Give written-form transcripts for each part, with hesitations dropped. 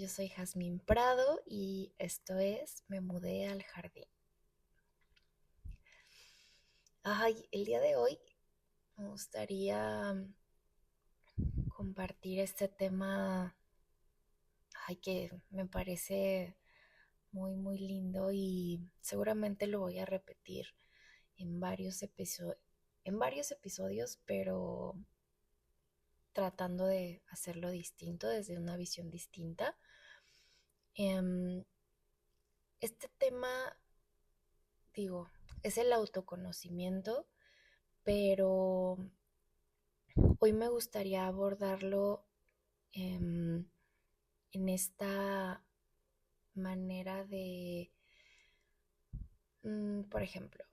Yo soy Jazmín Prado y esto es Me mudé al jardín. Ay, el día de hoy me gustaría compartir este tema, que me parece muy lindo y seguramente lo voy a repetir en varios episodios, pero tratando de hacerlo distinto, desde una visión distinta. Em, este tema, digo, es el autoconocimiento, pero hoy me gustaría abordarlo em, en esta manera de, por ejemplo,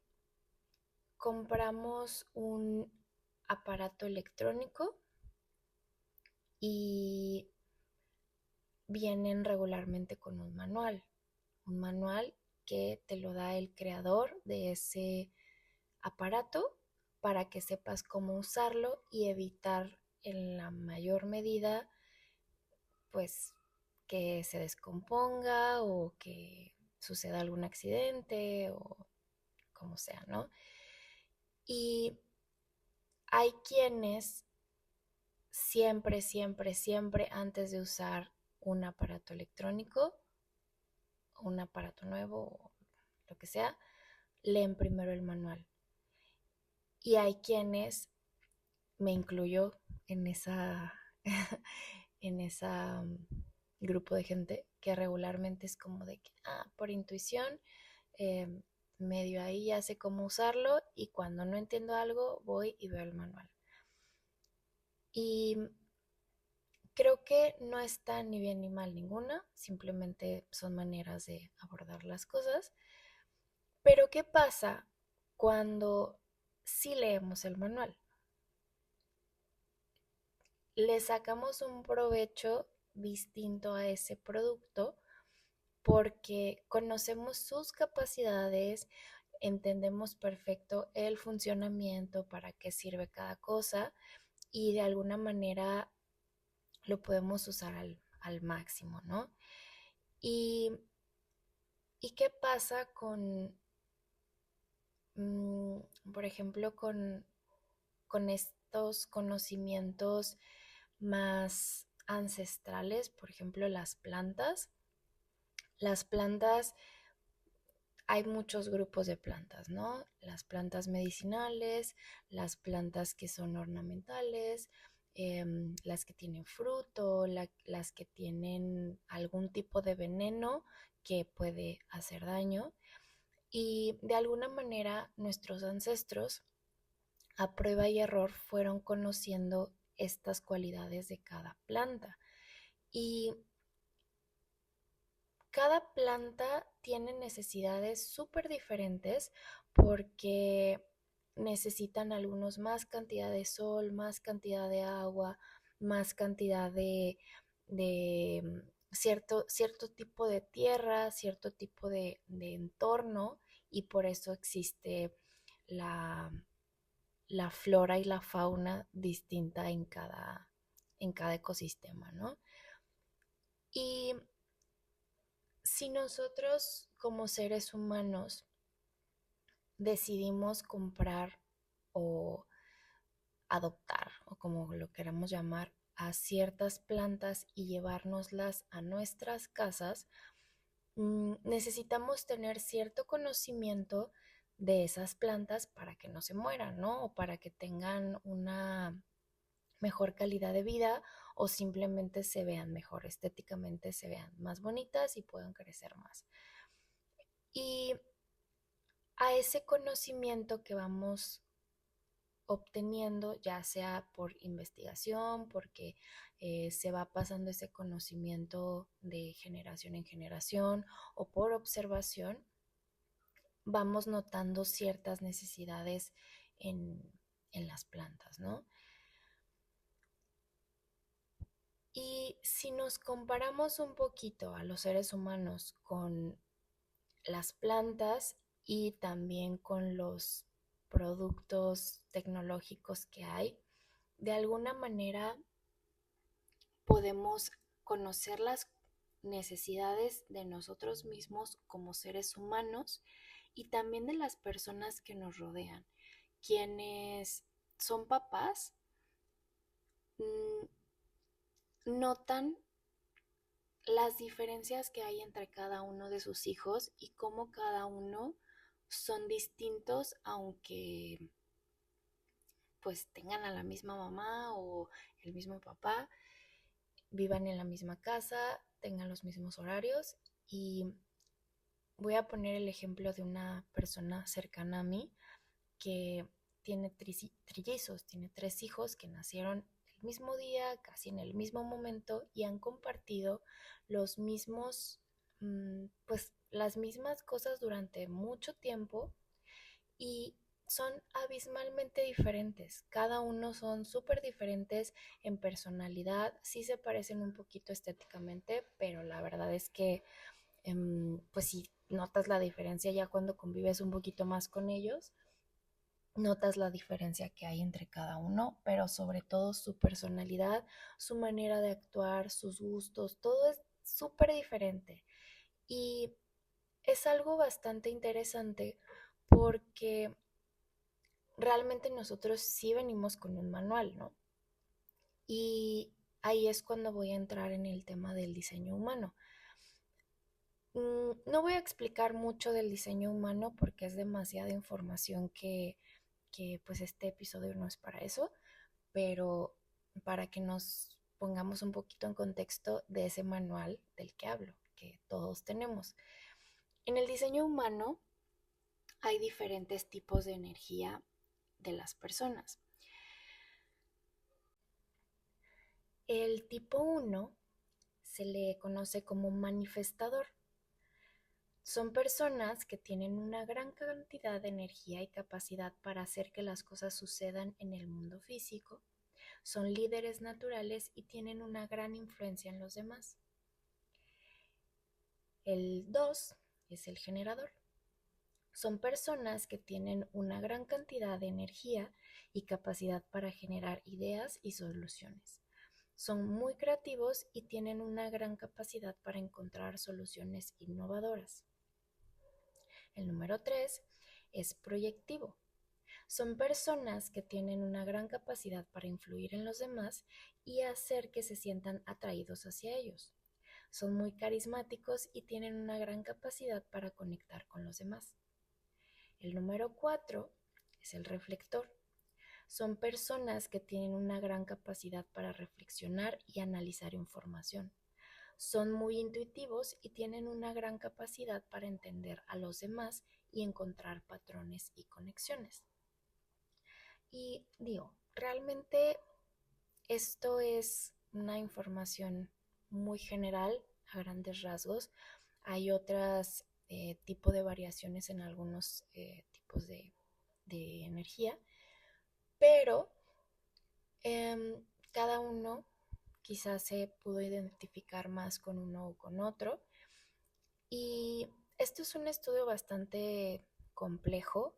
compramos un aparato electrónico y vienen regularmente con un manual que te lo da el creador de ese aparato para que sepas cómo usarlo y evitar en la mayor medida pues que se descomponga o que suceda algún accidente o como sea, ¿no? Y hay quienes siempre antes de usar un aparato electrónico, un aparato nuevo o lo que sea, leen primero el manual. Y hay quienes, me incluyo en esa, en esa grupo de gente que regularmente es como de que, por intuición, eh, medio ahí ya sé cómo usarlo y cuando no entiendo algo voy y veo el manual. Y creo que no está ni bien ni mal ninguna, simplemente son maneras de abordar las cosas. Pero ¿qué pasa cuando sí leemos el manual? Le sacamos un provecho distinto a ese producto porque conocemos sus capacidades, entendemos perfecto el funcionamiento, para qué sirve cada cosa y de alguna manera lo podemos usar al máximo, ¿no? Y, ¿Y qué pasa con, mm, por ejemplo, con estos conocimientos más ancestrales? Por ejemplo, las plantas. Las plantas, hay muchos grupos de plantas, ¿no? Las plantas medicinales, las plantas que son ornamentales, las que tienen fruto, las que tienen algún tipo de veneno que puede hacer daño. Y de alguna manera nuestros ancestros, a prueba y error, fueron conociendo estas cualidades de cada planta. Y cada planta tiene necesidades súper diferentes porque necesitan algunos más cantidad de sol, más cantidad de agua, más cantidad de cierto tipo de tierra, cierto tipo de entorno, y por eso existe la, la flora y la fauna distinta en cada ecosistema, ¿no? Y si nosotros como seres humanos decidimos comprar o adoptar, o como lo queramos llamar, a ciertas plantas y llevárnoslas a nuestras casas, necesitamos tener cierto conocimiento de esas plantas para que no se mueran, ¿no? O para que tengan una mejor calidad de vida o simplemente se vean mejor estéticamente, se vean más bonitas y puedan crecer más. Y a ese conocimiento que vamos obteniendo, ya sea por investigación, porque se va pasando ese conocimiento de generación en generación, o por observación, vamos notando ciertas necesidades en, en las plantas, ¿no? Y si nos comparamos un poquito a los seres humanos con las plantas y también con los productos tecnológicos que hay, de alguna manera podemos conocerlas necesidades de nosotros mismos como seres humanos y también de las personas que nos rodean. Quienes son papás notan las diferencias que hay entre cada uno de sus hijos y cómo cada uno son distintos, aunque pues tengan a la misma mamá o el mismo papá, vivan en la misma casa, tengan los mismos horarios. Y voy a poner el ejemplo de una persona cercana a mí que tiene trillizos, tiene 3 hijos que nacieron el mismo día, casi en el mismo momento y han compartido los mismos, pues las mismas cosas durante mucho tiempo y son abismalmente diferentes. Cada uno son súper diferentes en personalidad, sí se parecen un poquito estéticamente, pero la verdad es que pues sí notas la diferencia ya cuando convives un poquito más con ellos, notas la diferencia que hay entre cada uno, pero sobre todo su personalidad, su manera de actuar, sus gustos, todo es súper diferente. Y es algo bastante interesante porque realmente nosotros sí venimos con un manual, ¿no? Y ahí es cuando voy a entrar en el tema del diseño humano. No voy a explicar mucho del diseño humano porque es demasiada información que pues este episodio no es para eso, pero para que nos pongamos un poquito en contexto de ese manual del que hablo, que todos tenemos. En el diseño humano hay diferentes tipos de energía de las personas. El tipo 1 se le conoce como manifestador. Son personas que tienen una gran cantidad de energía y capacidad para hacer que las cosas sucedan en el mundo físico. Son líderes naturales y tienen una gran influencia en los demás. El 2 es el generador. Son personas que tienen una gran cantidad de energía y capacidad para generar ideas y soluciones. Son muy creativos y tienen una gran capacidad para encontrar soluciones innovadoras. El número 3 es proyectivo. Son personas que tienen una gran capacidad para influir en los demás y hacer que se sientan atraídos hacia ellos. Son muy carismáticos y tienen una gran capacidad para conectar con los demás. El número 4 es el reflector. Son personas que tienen una gran capacidad para reflexionar y analizar información. Son muy intuitivos y tienen una gran capacidad para entender a los demás y encontrar patrones y conexiones. Y digo, realmente esto es una información muy general, a grandes rasgos. Hay otras tipos de variaciones en algunos tipos de energía, pero cada uno quizás se pudo identificar más con uno o con otro. Y esto es un estudio bastante complejo.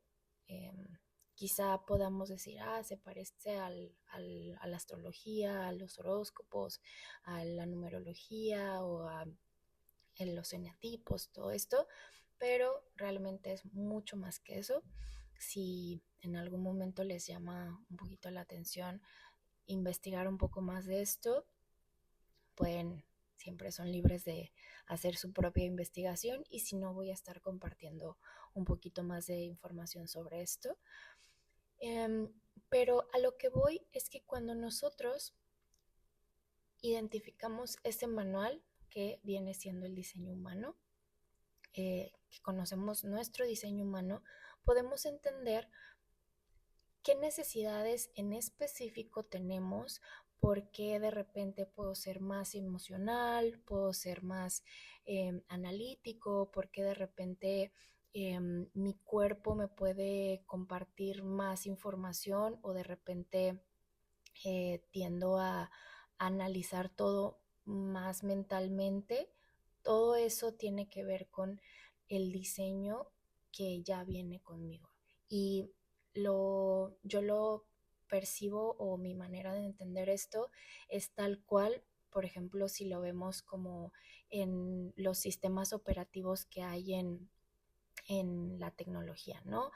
Quizá podamos decir, se parece a la astrología, a los horóscopos, a la numerología o a los eneatipos, todo esto, pero realmente es mucho más que eso. Si en algún momento les llama un poquito la atención investigar un poco más de esto, pueden, siempre son libres de hacer su propia investigación y si no voy a estar compartiendo un poquito más de información sobre esto. Pero a lo que voy es que cuando nosotros identificamos este manual que viene siendo el diseño humano, que conocemos nuestro diseño humano, podemos entender qué necesidades en específico tenemos, por qué de repente puedo ser más emocional, puedo ser más analítico, por qué de repente mi cuerpo me puede compartir más información o de repente tiendo a analizar todo más mentalmente. Todo eso tiene que ver con el diseño que ya viene conmigo. Y yo lo percibo o mi manera de entender esto es tal cual por ejemplo, si lo vemos como en los sistemas operativos que hay en la tecnología, ¿no?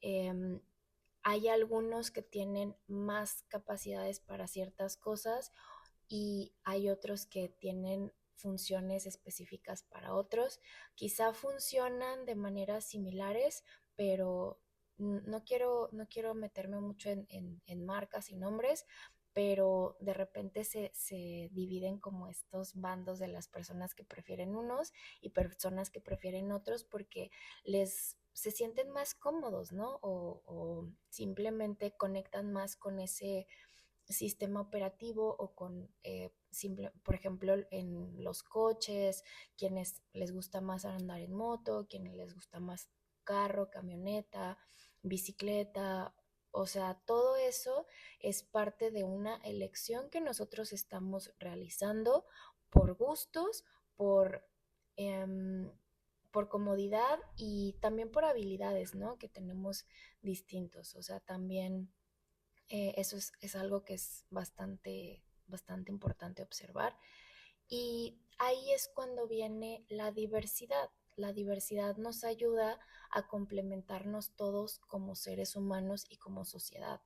Em, Hay algunos que tienen más capacidades para ciertas cosas y hay otros que tienen funciones específicas para otros. Quizá funcionan de maneras similares, pero no quiero meterme mucho en marcas y nombres, pero de repente se dividen como estos bandos de las personas que prefieren unos y personas que prefieren otros porque se sienten más cómodos, ¿no? O simplemente conectan más con ese sistema operativo o con, por ejemplo, en los coches, quienes les gusta más andar en moto, quienes les gusta más carro, camioneta, bicicleta. O sea, todo eso es parte de una elección que nosotros estamos realizando por gustos, por, em, por comodidad y también por habilidades, ¿no? Que tenemos distintos. O sea, también eso es algo que es bastante importante observar. Y ahí es cuando viene la diversidad. La diversidad nos ayuda a complementarnos todos como seres humanos y como sociedad.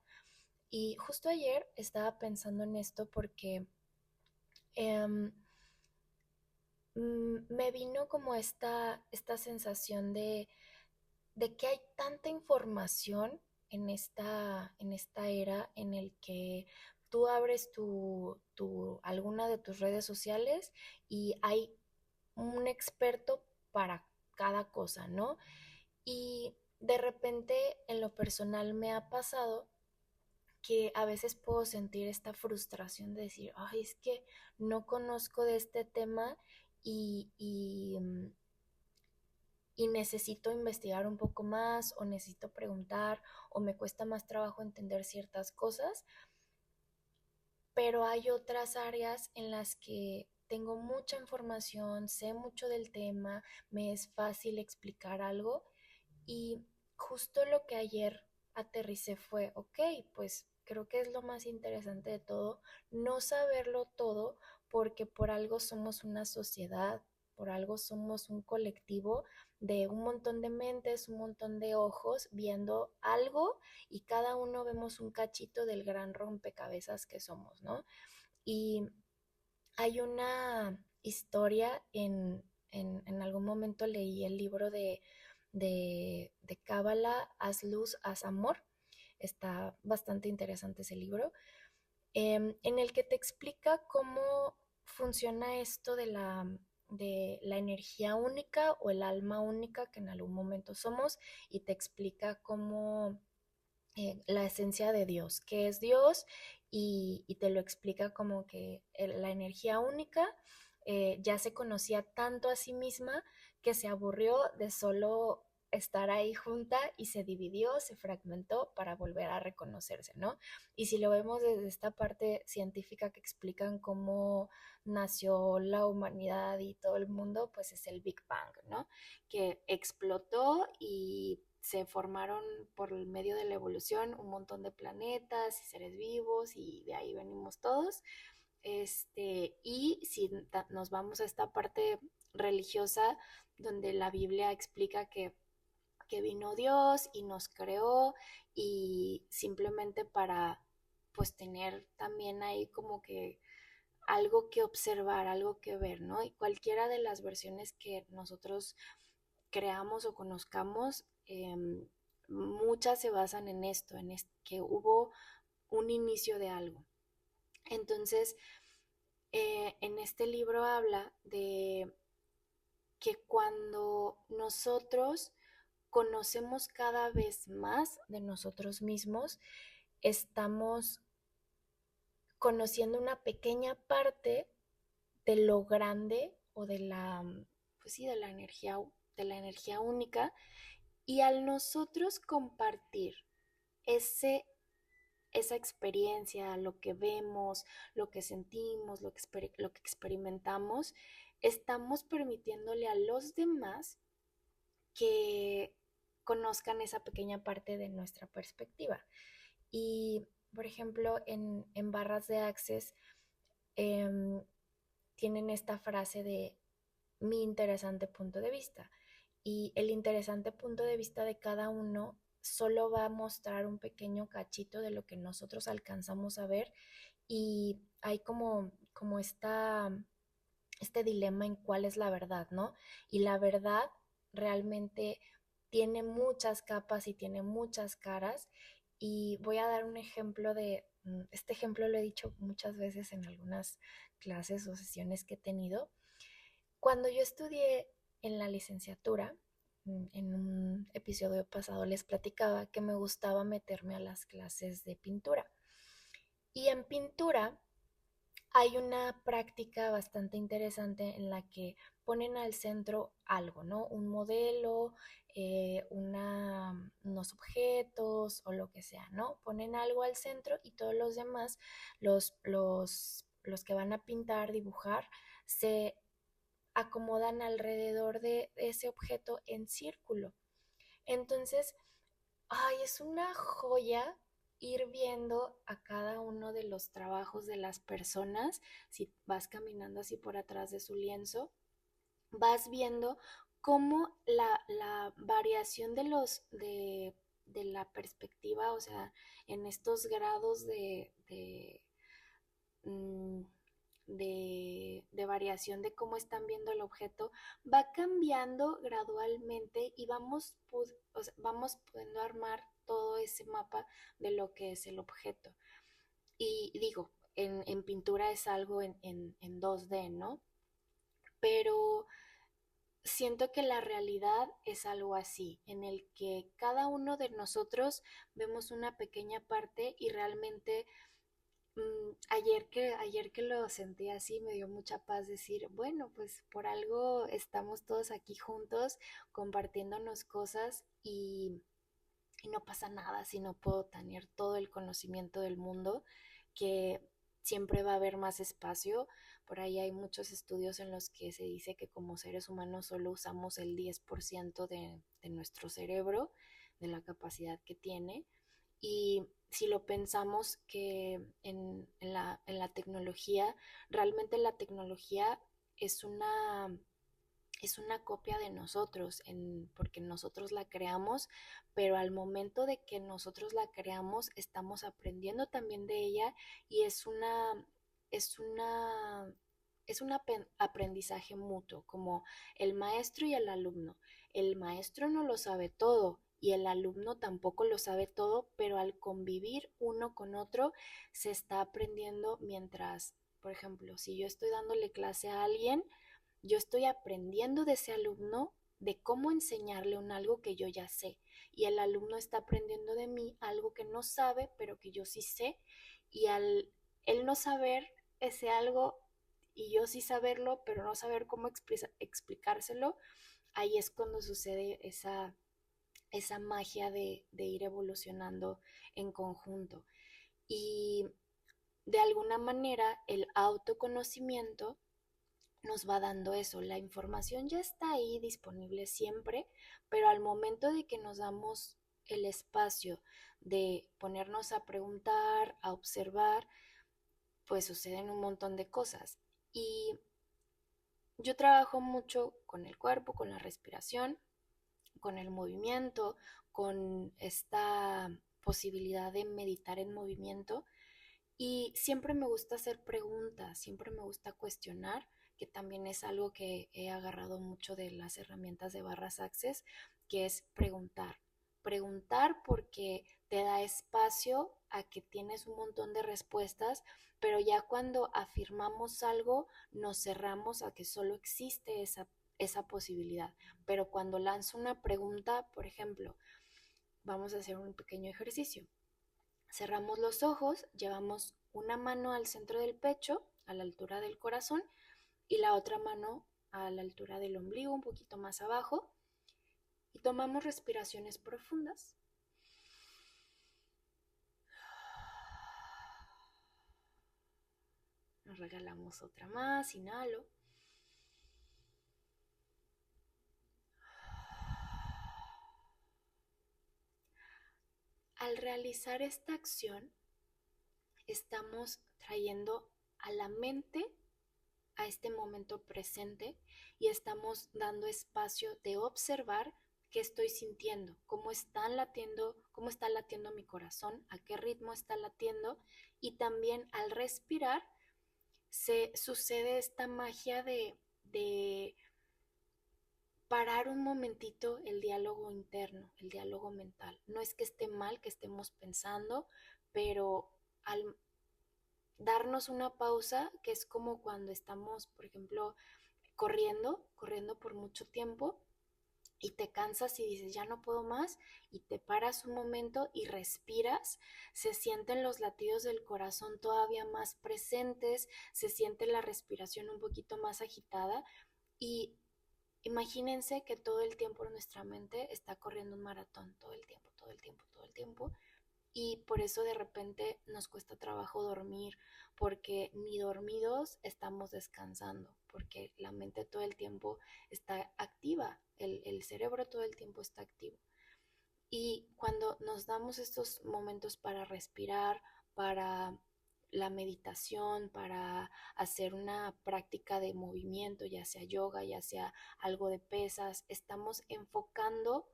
Y justo ayer estaba pensando en esto porque em, me vino como esta sensación de que hay tanta información en esta era en el que tú abres alguna de tus redes sociales y hay un experto para cada cosa, ¿no? Y de repente en lo personal me ha pasado que a veces puedo sentir esta frustración de decir, ay, es que no conozco de este tema y necesito investigar un poco más o necesito preguntar o me cuesta más trabajo entender ciertas cosas, pero hay otras áreas en las que tengo mucha información, sé mucho del tema, me es fácil explicar algo y justo lo que ayer aterricé fue, ok, pues creo que es lo más interesante de todo, no saberlo todo, porque por algo somos una sociedad, por algo somos un colectivo de un montón de mentes, un montón de ojos viendo algo y cada uno vemos un cachito del gran rompecabezas que somos, ¿no? Y hay una historia en algún momento leí el libro de Cábala, Haz Luz, Haz Amor. Está bastante interesante ese libro, en el que te explica cómo funciona esto de la energía única o el alma única que en algún momento somos y te explica cómo la esencia de Dios, qué es Dios y te lo explica como que la energía única ya se conocía tanto a sí misma que se aburrió de solo estar ahí junta y se dividió, se fragmentó para volver a reconocerse, ¿no? Y si lo vemos desde esta parte científica que explican cómo nació la humanidad y todo el mundo, pues es el Big Bang, ¿no? Que explotó y se formaron por el medio de la evolución un montón de planetas y seres vivos y de ahí venimos todos. Y si nos vamos a esta parte religiosa donde la Biblia explica que vino Dios y nos creó y simplemente para pues tener también ahí como que algo que observar, algo que ver, ¿no? Y cualquiera de las versiones que nosotros creamos o conozcamos, muchas se basan en esto, que hubo un inicio de algo. Entonces, en este libro habla de que cuando nosotros conocemos cada vez más de nosotros mismos, estamos conociendo una pequeña parte de lo grande o pues sí, de la energía única. Y al nosotros compartir ese, esa experiencia, lo que vemos, lo que sentimos, lo que experimentamos, estamos permitiéndole a los demás que conozcan esa pequeña parte de nuestra perspectiva. Y, por ejemplo, en barras de Access, tienen esta frase de mi interesante punto de vista. Y el interesante punto de vista de cada uno solo va a mostrar un pequeño cachito de lo que nosotros alcanzamos a ver y hay como este dilema en cuál es la verdad, ¿no? Y la verdad realmente tiene muchas capas y tiene muchas caras. Y voy a dar un ejemplo este ejemplo lo he dicho muchas veces en algunas clases o sesiones que he tenido. Cuando yo estudié en la licenciatura, en un episodio pasado les platicaba que me gustaba meterme a las clases de pintura. Y en pintura hay una práctica bastante interesante en la que ponen al centro algo, ¿no? Un modelo, unos objetos o lo que sea, ¿no? Ponen algo al centro y todos los demás, los que van a pintar, dibujar, se acomodan alrededor de ese objeto en círculo. Entonces, ay, es una joya ir viendo a cada uno de los trabajos de las personas. Si vas caminando así por atrás de su lienzo, vas viendo cómo la variación de la perspectiva, o sea, en estos grados mm, de variación de cómo están viendo el objeto, va cambiando gradualmente y o sea, vamos pudiendo armar todo ese mapa de lo que es el objeto. Y digo, en pintura es algo en 2D, ¿no? Pero siento que la realidad es algo así, en el que cada uno de nosotros vemos una pequeña parte y realmente ayer que lo sentí así, me dio mucha paz decir, bueno, pues por algo estamos todos aquí juntos compartiéndonos cosas y no pasa nada si no puedo tener todo el conocimiento del mundo, que siempre va a haber más espacio. Por ahí hay muchos estudios en los que se dice que como seres humanos solo usamos el 10% de nuestro cerebro, de la capacidad que tiene. Y si lo pensamos que en la tecnología, realmente la tecnología es es una copia de nosotros, porque nosotros la creamos, pero al momento de que nosotros la creamos, estamos aprendiendo también de ella y es una, es un aprendizaje mutuo, como el maestro y el alumno. El maestro no lo sabe todo y el alumno tampoco lo sabe todo, pero al convivir uno con otro se está aprendiendo mientras, por ejemplo, si yo estoy dándole clase a alguien, yo estoy aprendiendo de ese alumno de cómo enseñarle un algo que yo ya sé y el alumno está aprendiendo de mí algo que no sabe pero que yo sí sé y al él no saber ese algo y yo sí saberlo pero no saber cómo explicárselo, ahí es cuando sucede esa magia de ir evolucionando en conjunto y de alguna manera el autoconocimiento nos va dando eso. La información ya está ahí disponible siempre, pero al momento de que nos damos el espacio de ponernos a preguntar, a observar, pues suceden un montón de cosas. Y yo trabajo mucho con el cuerpo, con la respiración, con el movimiento, con esta posibilidad de meditar en movimiento. Y siempre me gusta hacer preguntas, siempre me gusta cuestionar, que también es algo que he agarrado mucho de las herramientas de Barras Access, que es preguntar. Preguntar porque te da espacio a que tienes un montón de respuestas, pero ya cuando afirmamos algo, nos cerramos a que solo existe esa posibilidad. Pero cuando lanzo una pregunta, por ejemplo, vamos a hacer un pequeño ejercicio. Cerramos los ojos, llevamos una mano al centro del pecho, a la altura del corazón, y la otra mano a la altura del ombligo, un poquito más abajo, y tomamos respiraciones profundas. Nos regalamos otra más, inhalo. Al realizar esta acción, estamos trayendo a la mente a este momento presente y estamos dando espacio de observar qué estoy sintiendo, cómo está latiendo mi corazón, a qué ritmo está latiendo, y también al respirar se sucede esta magia de parar un momentito el diálogo interno, el diálogo mental. No es que esté mal que estemos pensando, pero al darnos una pausa, que es como cuando estamos, por ejemplo, corriendo por mucho tiempo y te cansas y dices, ya no puedo más, y te paras un momento y respiras, se sienten los latidos del corazón todavía más presentes, se siente la respiración un poquito más agitada, y imagínense que todo el tiempo nuestra mente está corriendo un maratón, todo el tiempo, todo el tiempo, todo el tiempo, y por eso de repente nos cuesta trabajo dormir, porque ni dormidos estamos descansando, porque la mente todo el tiempo está activa, el cerebro todo el tiempo está activo. Y cuando nos damos estos momentos para respirar, para la meditación, para hacer una práctica de movimiento, ya sea yoga, ya sea algo de pesas, estamos enfocando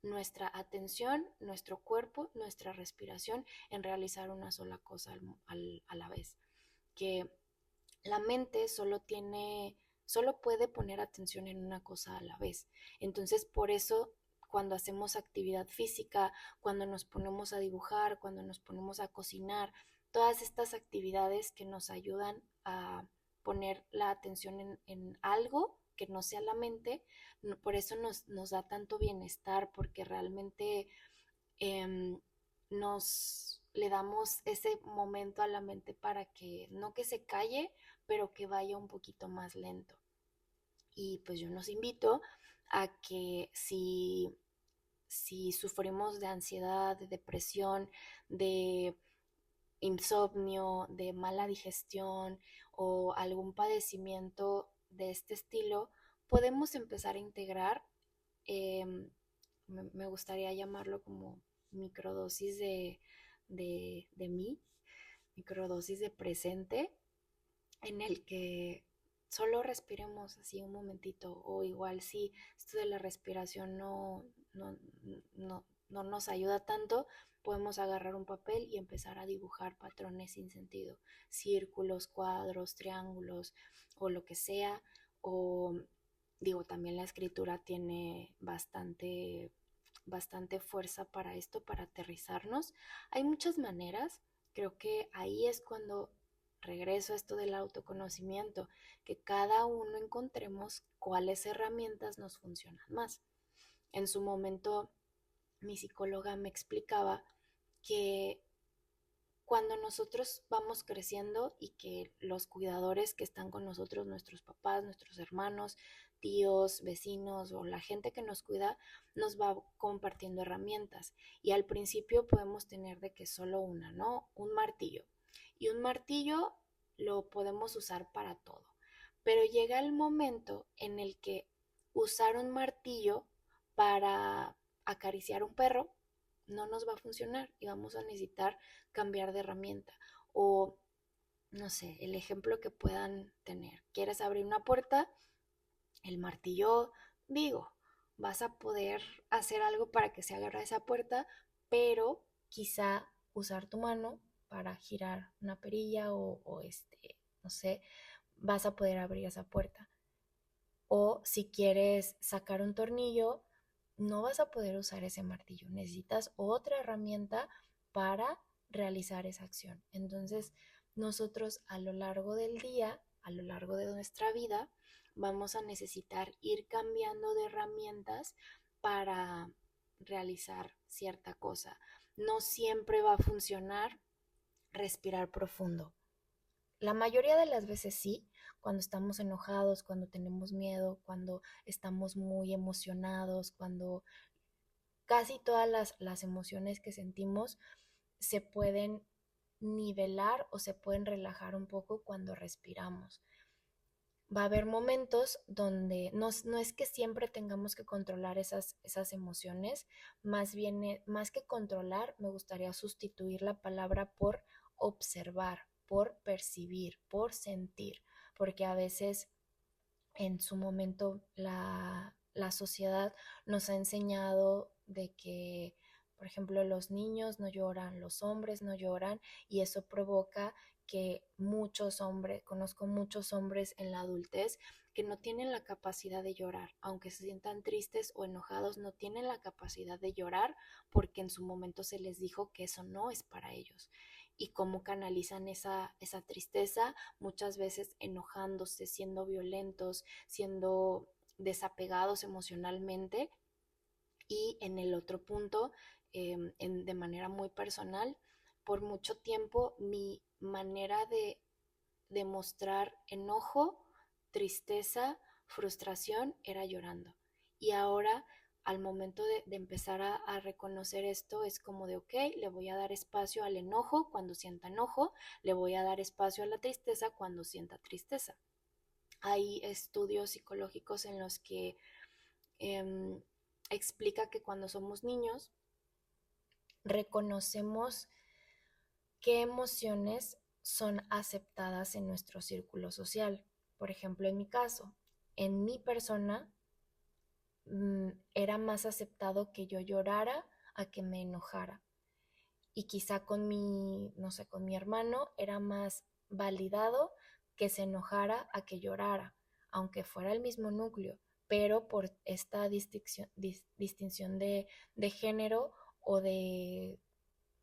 nuestra atención, nuestro cuerpo, nuestra respiración en realizar una sola cosa a la vez. Que la mente solo puede poner atención en una cosa a la vez. Entonces, por eso, cuando hacemos actividad física, cuando nos ponemos a dibujar, cuando nos ponemos a cocinar, todas estas actividades que nos ayudan a poner la atención en algo que no sea la mente, por eso nos da tanto bienestar, porque realmente nos le damos ese momento a la mente para que no que se calle, pero que vaya un poquito más lento. Y pues yo nos invito a que si sufrimos de ansiedad, de depresión, de insomnio, de mala digestión o algún padecimiento de este estilo, podemos empezar a integrar, eh, me gustaría llamarlo como microdosis de mí, microdosis de presente, en el que solo respiremos así un momentito, o igual si esto de la respiración no nos ayuda tanto, podemos agarrar un papel y empezar a dibujar patrones sin sentido, círculos, cuadros, triángulos o lo que sea, o digo, también la escritura tiene bastante fuerza para esto, para aterrizarnos. Hay muchas maneras, creo que ahí es cuando regreso a esto del autoconocimiento, que cada uno encontremos cuáles herramientas nos funcionan más. En su momento, mi psicóloga me explicaba que cuando nosotros vamos creciendo y que los cuidadores que están con nosotros, nuestros papás, nuestros hermanos, tíos, vecinos o la gente que nos cuida, nos va compartiendo herramientas. Y al principio podemos tener de que solo una, ¿no? Un martillo. Y un martillo lo podemos usar para todo. Pero llega el momento en el que usar un martillo para acariciar un perro no nos va a funcionar y vamos a necesitar cambiar de herramienta. O, no sé, el ejemplo que puedan tener. ¿Quieres abrir una puerta? El martillo, digo, vas a poder hacer algo para que se agarre esa puerta, pero quizá usar tu mano para girar una perilla no sé, vas a poder abrir esa puerta. O si quieres sacar un tornillo, no vas a poder usar ese martillo. Necesitas otra herramienta para realizar esa acción. Entonces, nosotros a lo largo del día, a lo largo de nuestra vida, vamos a necesitar ir cambiando de herramientas para realizar cierta cosa. No siempre va a funcionar respirar profundo. La mayoría de las veces sí, cuando estamos enojados, cuando tenemos miedo, cuando estamos muy emocionados, cuando casi todas las emociones que sentimos se pueden nivelar o se pueden relajar un poco cuando respiramos. Va a haber momentos donde no es que siempre tengamos que controlar esas emociones, más bien, más que controlar, me gustaría sustituir la palabra por observar, por percibir, por sentir, porque a veces en su momento la sociedad nos ha enseñado de que, por ejemplo, los niños no lloran, los hombres no lloran, y eso provoca que muchos hombres, conozco muchos hombres en la adultez que no tienen la capacidad de llorar, aunque se sientan tristes o enojados, no tienen la capacidad de llorar porque en su momento se les dijo que eso no es para ellos. Y cómo canalizan esa tristeza, muchas veces enojándose, siendo violentos, siendo desapegados emocionalmente. Y en el otro punto, de manera muy personal, por mucho tiempo mi manera de mostrar enojo, tristeza, frustración era llorando. Y ahora, al momento de empezar a reconocer esto, es como de, ok, le voy a dar espacio al enojo cuando sienta enojo, le voy a dar espacio a la tristeza cuando sienta tristeza. Hay estudios psicológicos en los que eh, explica que cuando somos niños reconocemos qué emociones son aceptadas en nuestro círculo social. Por ejemplo, en mi caso, en mi persona era más aceptado que yo llorara a que me enojara. Y quizá con mi, no sé, con mi hermano era más validado que se enojara a que llorara, aunque fuera el mismo núcleo, pero por esta distinción de género o de,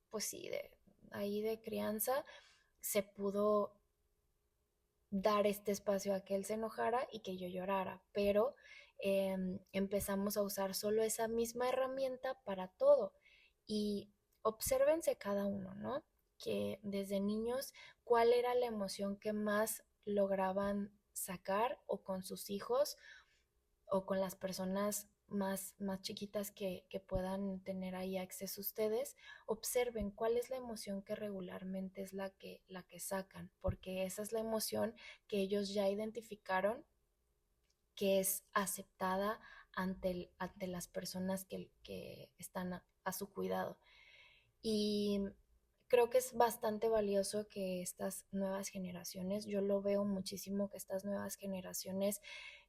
pues sí, de ahí de crianza, se pudo dar este espacio a que él se enojara y que yo llorara, pero empezamos a usar solo esa misma herramienta para todo. Y obsérvense cada uno, ¿no? Que desde niños, ¿cuál era la emoción que más lograban sacar o con sus hijos o con las personas más chiquitas que puedan tener ahí acceso a ustedes? Observen cuál es la emoción que regularmente es la que sacan, porque esa es la emoción que ellos ya identificaron que es aceptada ante las personas que están a su cuidado. Y creo que es bastante valioso que estas nuevas generaciones, yo lo veo muchísimo que estas nuevas generaciones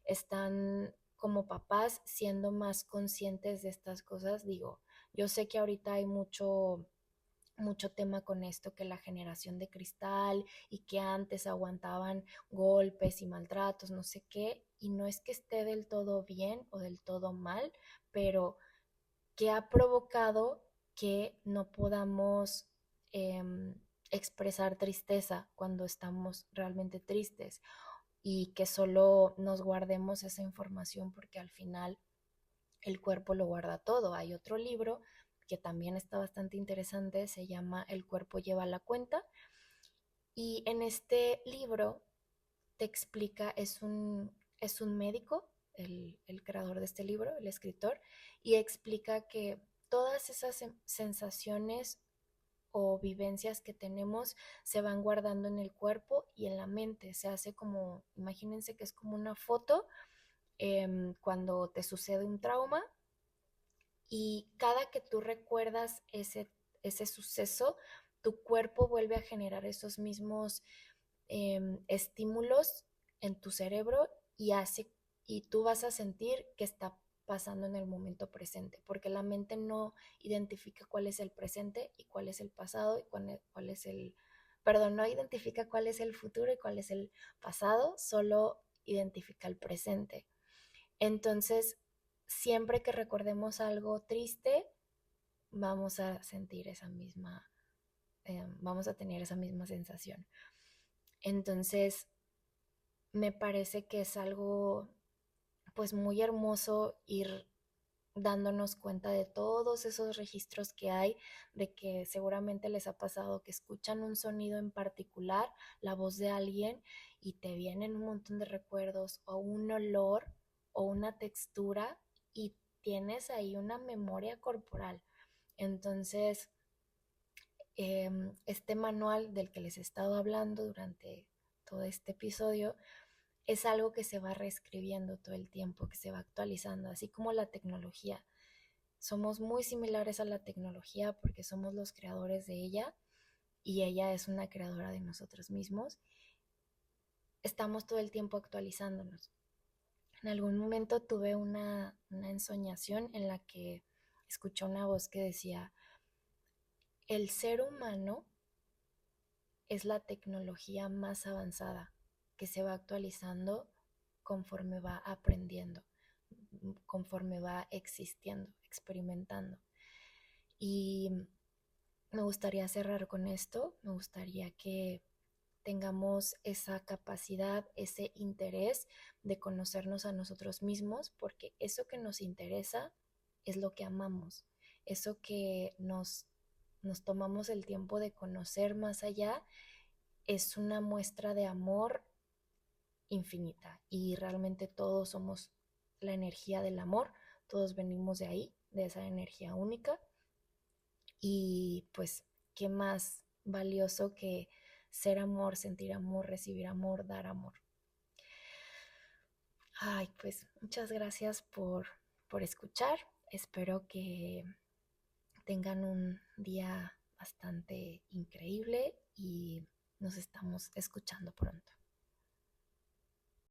están como papás siendo más conscientes de estas cosas. Digo, yo sé que ahorita hay mucho tema con esto, que la generación de cristal y que antes aguantaban golpes y maltratos, no sé qué, y no es que esté del todo bien o del todo mal, pero que ha provocado que no podamos eh, expresar tristeza cuando estamos realmente tristes y que solo nos guardemos esa información porque al final el cuerpo lo guarda todo. Hay otro libro que también está bastante interesante, se llama El cuerpo lleva la cuenta, y en este libro te explica, es un médico, el creador de este libro, el escritor, y explica que todas esas sensaciones o vivencias que tenemos se van guardando en el cuerpo y en la mente. Se hace como, imagínense que es como una foto cuando te sucede un trauma, y cada que tú recuerdas ese suceso, tu cuerpo vuelve a generar esos mismos estímulos en tu cerebro y tú vas a sentir que está pasando en el momento presente, porque la mente no identifica cuál es el presente y cuál es el pasado y cuál es el, perdón, no identifica cuál es el futuro y cuál es el pasado, solo identifica el presente. Entonces, siempre que recordemos algo triste, vamos a sentir esa misma, vamos a tener esa misma sensación. Entonces, me parece que es algo pues muy hermoso ir dándonos cuenta de todos esos registros que hay, de que seguramente les ha pasado que escuchan un sonido en particular, la voz de alguien, y te vienen un montón de recuerdos o un olor o una textura y tienes ahí una memoria corporal. Entonces, este manual del que les he estado hablando durante todo este episodio es algo que se va reescribiendo todo el tiempo, que se va actualizando, así como la tecnología. Somos muy similares a la tecnología porque somos los creadores de ella y ella es una creadora de nosotros mismos. estamos todo el tiempo actualizándonos. En algún momento tuve una ensoñación en la que escuché una voz que decía, el ser humano es la tecnología más avanzada que se va actualizando conforme va aprendiendo, conforme va existiendo, experimentando. Y me gustaría cerrar con esto, me gustaría que tengamos esa capacidad, ese interés de conocernos a nosotros mismos, porque eso que nos interesa es lo que amamos, eso que nos tomamos el tiempo de conocer más allá, es una muestra de amor infinita y realmente todos somos la energía del amor, todos venimos de ahí, de esa energía única y pues, ¿qué más valioso que ser amor, sentir amor, recibir amor, dar amor? Ay, pues muchas gracias por escuchar. Espero que tengan un día bastante increíble y nos estamos escuchando pronto.